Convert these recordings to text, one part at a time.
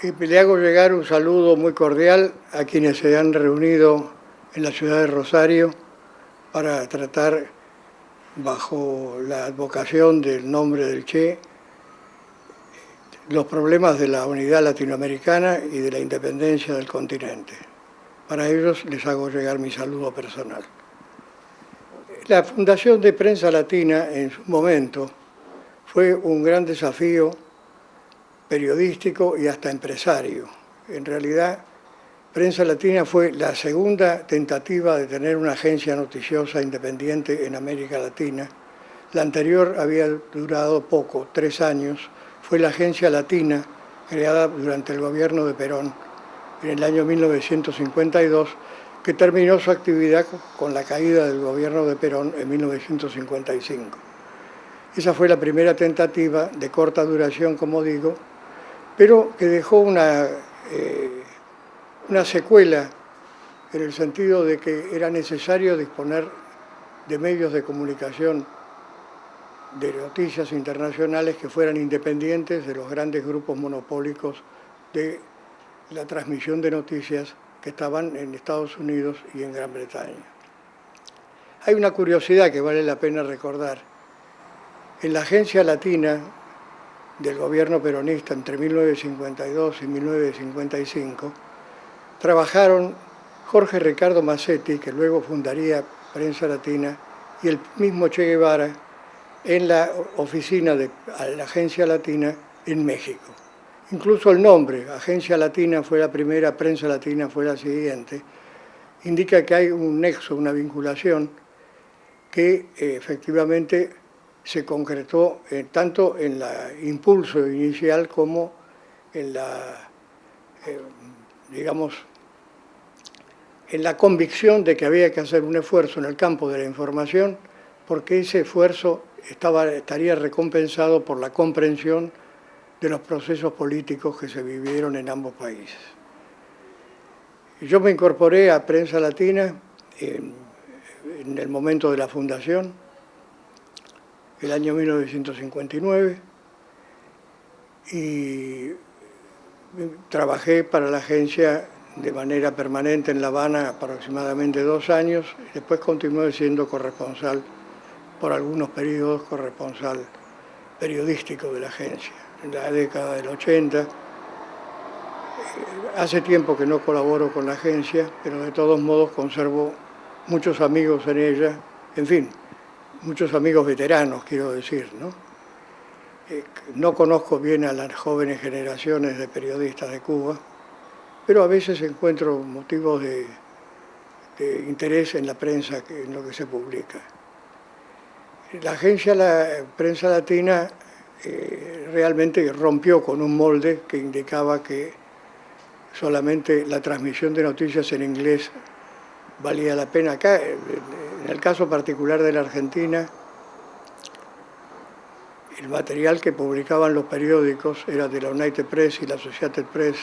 Y le hago llegar un saludo muy cordial a quienes se han reunido en la ciudad de Rosario para tratar, bajo la advocación del nombre del Che, los problemas de la unidad latinoamericana y de la independencia del continente. Para ellos les hago llegar mi saludo personal. La Fundación de Prensa Latina, en su momento, fue un gran desafío periodístico y hasta empresario. En realidad, Prensa Latina fue la segunda tentativa de tener una agencia noticiosa independiente en América Latina. La anterior había durado poco, 3 años. Fue la Agencia Latina, creada durante el gobierno de Perón en el año 1952, que terminó su actividad con la caída del gobierno de Perón en 1955. Esa fue la primera tentativa de corta duración, como digo, pero que dejó una secuela en el sentido de que era necesario disponer de medios de comunicación de noticias internacionales que fueran independientes de los grandes grupos monopólicos de la transmisión de noticias que estaban en Estados Unidos y en Gran Bretaña. Hay una curiosidad que vale la pena recordar. En la Agencia Latina del gobierno peronista entre 1952 y 1955, trabajaron Jorge Ricardo Massetti, que luego fundaría Prensa Latina, y el mismo Che Guevara en la oficina de la Agencia Latina en México. Incluso el nombre, Agencia Latina fue la primera, Prensa Latina fue la siguiente, indica que hay un nexo, una vinculación que efectivamente se concretó tanto en el impulso inicial como en la, en la convicción de que había que hacer un esfuerzo en el campo de la información, porque ese esfuerzo estaría recompensado por la comprensión de los procesos políticos que se vivieron en ambos países. Yo me incorporé a Prensa Latina en el momento de la fundación, el año 1959, y trabajé para la agencia de manera permanente en La Habana aproximadamente 2 años, y después continué siendo corresponsal, por algunos periodos, corresponsal periodístico de la agencia. En la década del 80, hace tiempo que no colaboro con la agencia, pero de todos modos conservo muchos amigos en ella, en fin, muchos amigos veteranos, quiero decir, ¿no? No conozco bien a las jóvenes generaciones de periodistas de Cuba, pero a veces encuentro motivos de interés en la prensa, en lo que se publica. La agencia Prensa Latina realmente rompió con un molde que indicaba que solamente la transmisión de noticias en inglés valía la pena. Acá, en el caso particular de la Argentina, el material que publicaban los periódicos era de la United Press y la Associated Press,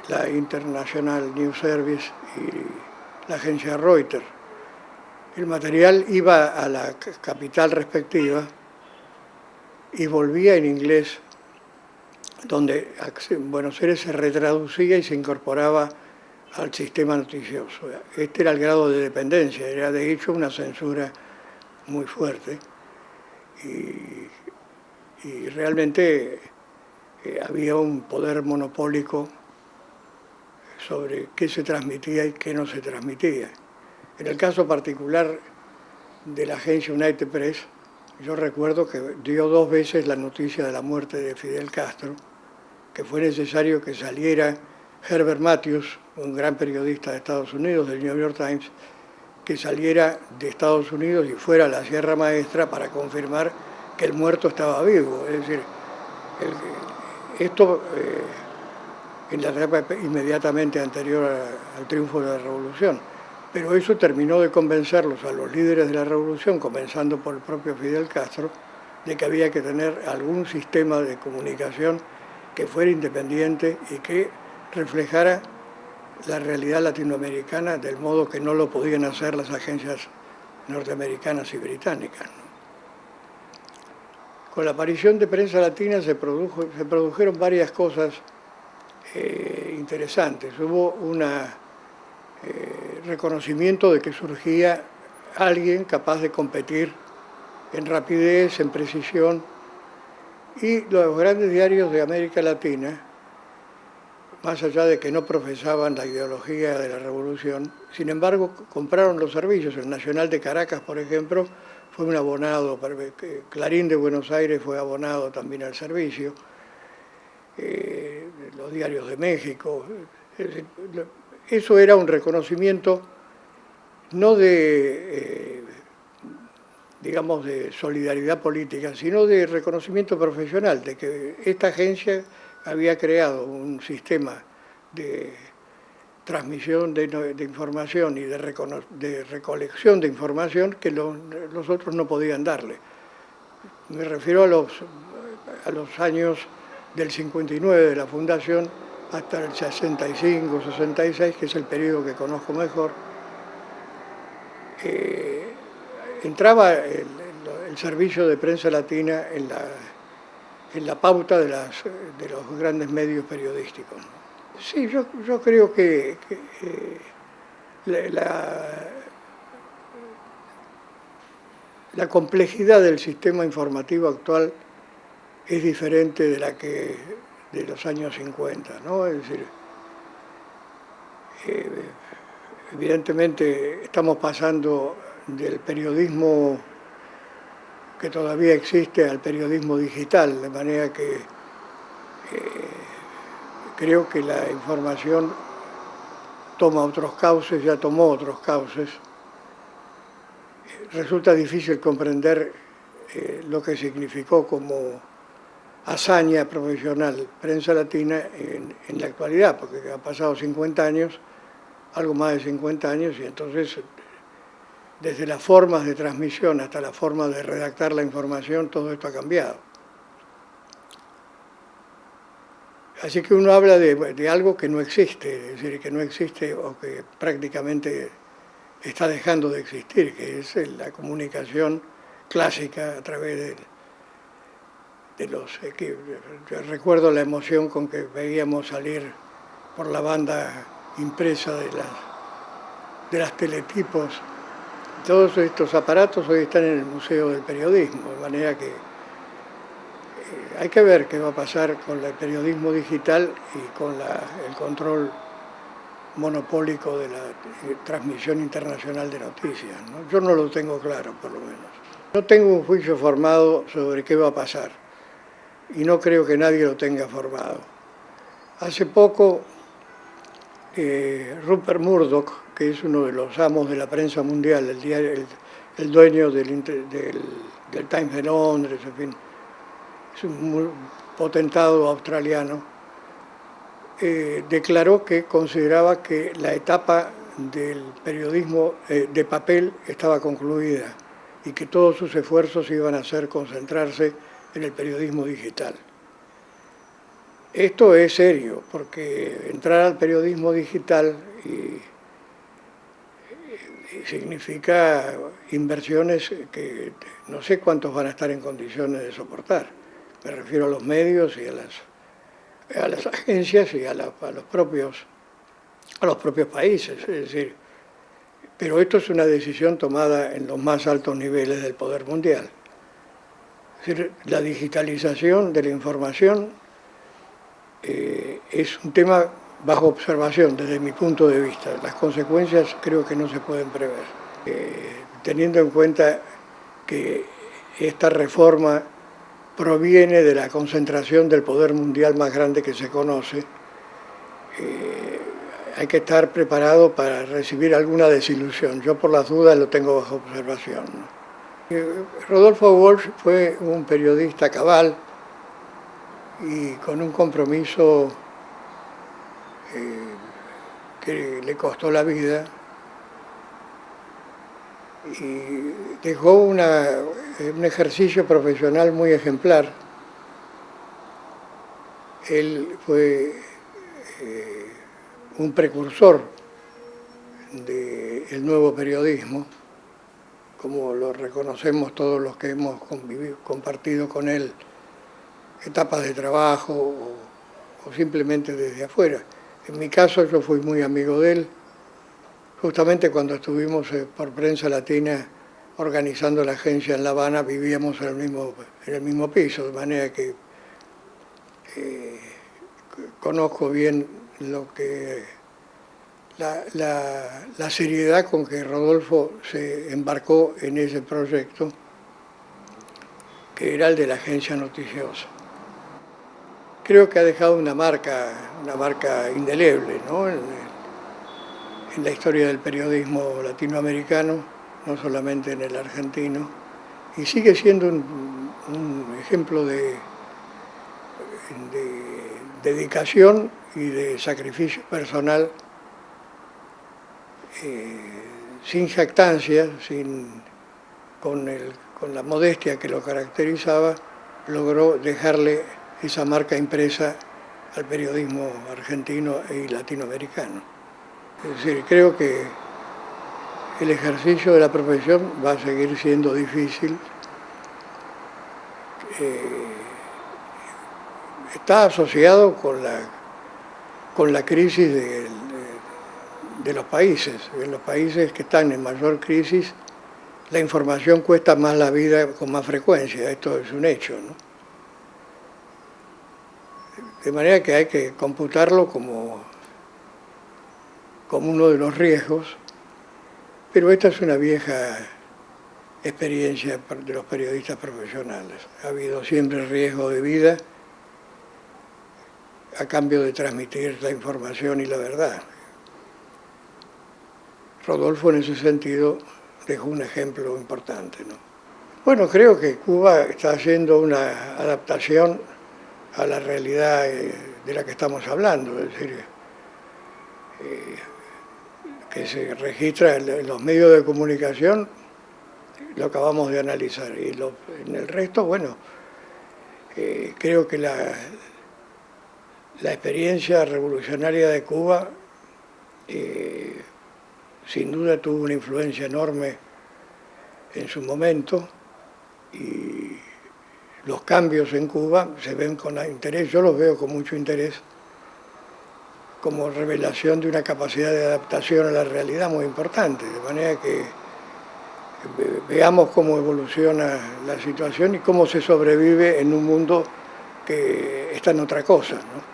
la International News Service y la agencia Reuters. El material iba a la capital respectiva y volvía en inglés, donde en Buenos Aires se retraducía y se incorporaba al sistema noticioso. Este era el grado de dependencia, era de hecho una censura muy fuerte y realmente había un poder monopólico sobre qué se transmitía y qué no se transmitía. En el caso particular de la agencia United Press, yo recuerdo que dio 2 veces la noticia de la muerte de Fidel Castro, que fue necesario que saliera Herbert Matthews, un gran periodista de Estados Unidos, del New York Times, que saliera de Estados Unidos y fuera a la Sierra Maestra para confirmar que el muerto estaba vivo. Es decir, esto en la etapa inmediatamente anterior al triunfo de la Revolución. Pero eso terminó de convencerlos a los líderes de la Revolución, comenzando por el propio Fidel Castro, de que había que tener algún sistema de comunicación que fuera independiente y que reflejara la realidad latinoamericana del modo que no lo podían hacer las agencias norteamericanas y británicas, ¿no? Con la aparición de Prensa Latina se produjeron varias cosas interesantes. Hubo un reconocimiento de que surgía alguien capaz de competir en rapidez, en precisión, y los grandes diarios de América Latina, más allá de que no profesaban la ideología de la revolución, sin embargo compraron los servicios. El Nacional de Caracas, por ejemplo, fue un abonado, Clarín de Buenos Aires fue abonado también al servicio, los diarios de México. Eso era un reconocimiento no de, digamos, de solidaridad política, sino de reconocimiento profesional, de que esta agencia había creado un sistema de transmisión de información y de recolección de información que los otros no podían darle. Me refiero a los años del 59 de la fundación hasta el 65, 66, que es el periodo que conozco mejor. Entraba el servicio de Prensa Latina en la pauta de los grandes medios periodísticos. Sí, yo creo que la complejidad del sistema informativo actual es diferente de la que de los años 50, ¿no? Es decir, evidentemente estamos pasando del periodismo que todavía existe al periodismo digital, de manera que creo que la información toma otros cauces, ya tomó otros cauces. Resulta difícil comprender lo que significó como hazaña profesional Prensa Latina en la actualidad, porque han pasado 50 años, algo más de 50 años, y entonces desde las formas de transmisión hasta la forma de redactar la información, todo esto ha cambiado. Así que uno habla de algo que no existe, es decir, que no existe o que prácticamente está dejando de existir, que es la comunicación clásica a través de los... Yo recuerdo la emoción con que veíamos salir por la banda impresa de las teletipos. Todos estos aparatos hoy están en el Museo del Periodismo, de manera que hay que ver qué va a pasar con el periodismo digital y con el control monopólico de la transmisión internacional de noticias, ¿no? Yo no lo tengo claro, por lo menos. No tengo un juicio formado sobre qué va a pasar y no creo que nadie lo tenga formado. Hace poco, Rupert Murdoch, que es uno de los amos de la prensa mundial, el dueño del Times de Londres, en fin, es un potentado australiano, declaró que consideraba que la etapa del periodismo de papel estaba concluida y que todos sus esfuerzos iban a concentrarse en el periodismo digital. Esto es serio, porque entrar al periodismo digital significa inversiones que no sé cuántos van a estar en condiciones de soportar. Me refiero a los medios y a las agencias y a los propios países, es decir, pero esto es una decisión tomada en los más altos niveles del poder mundial. Es decir, la digitalización de la información es un tema bajo observación desde mi punto de vista. Las consecuencias creo que no se pueden prever. Teniendo en cuenta que esta reforma proviene de la concentración del poder mundial más grande que se conoce, hay que estar preparado para recibir alguna desilusión. Yo por las dudas lo tengo bajo observación, ¿no? Rodolfo Walsh fue un periodista cabal y con un compromiso que le costó la vida, y dejó un ejercicio profesional muy ejemplar. Él fue un precursor del nuevo periodismo, como lo reconocemos todos los que hemos compartido con él etapas de trabajo o simplemente desde afuera. En mi caso yo fui muy amigo de él, justamente cuando estuvimos por Prensa Latina organizando la agencia en La Habana, vivíamos en el mismo piso, de manera que conozco bien lo que la seriedad con que Rodolfo se embarcó en ese proyecto, que era el de la agencia noticiosa. Creo que ha dejado una marca indeleble, ¿no?, en la historia del periodismo latinoamericano, no solamente en el argentino, y sigue siendo un ejemplo de dedicación y de sacrificio personal, sin jactancia, con la modestia que lo caracterizaba, logró dejarle esa marca impresa al periodismo argentino y latinoamericano. Es decir, creo que el ejercicio de la profesión va a seguir siendo difícil. Está asociado con la crisis de los países. En los países que están en mayor crisis, la información cuesta más la vida con más frecuencia. Esto es un hecho, ¿no? De manera que hay que computarlo como uno de los riesgos, pero esta es una vieja experiencia de los periodistas profesionales. Ha habido siempre riesgo de vida a cambio de transmitir la información y la verdad. Rodolfo en ese sentido dejó un ejemplo importante, ¿no? Bueno, creo que Cuba está haciendo una adaptación a la realidad de la que estamos hablando, es decir, que se registra en los medios de comunicación, lo acabamos de analizar, y en el resto, bueno, creo que la experiencia revolucionaria de Cuba sin duda tuvo una influencia enorme en su momento, y los cambios en Cuba se ven con interés, yo los veo con mucho interés, como revelación de una capacidad de adaptación a la realidad muy importante, de manera que veamos cómo evoluciona la situación y cómo se sobrevive en un mundo que está en otra cosa, ¿no?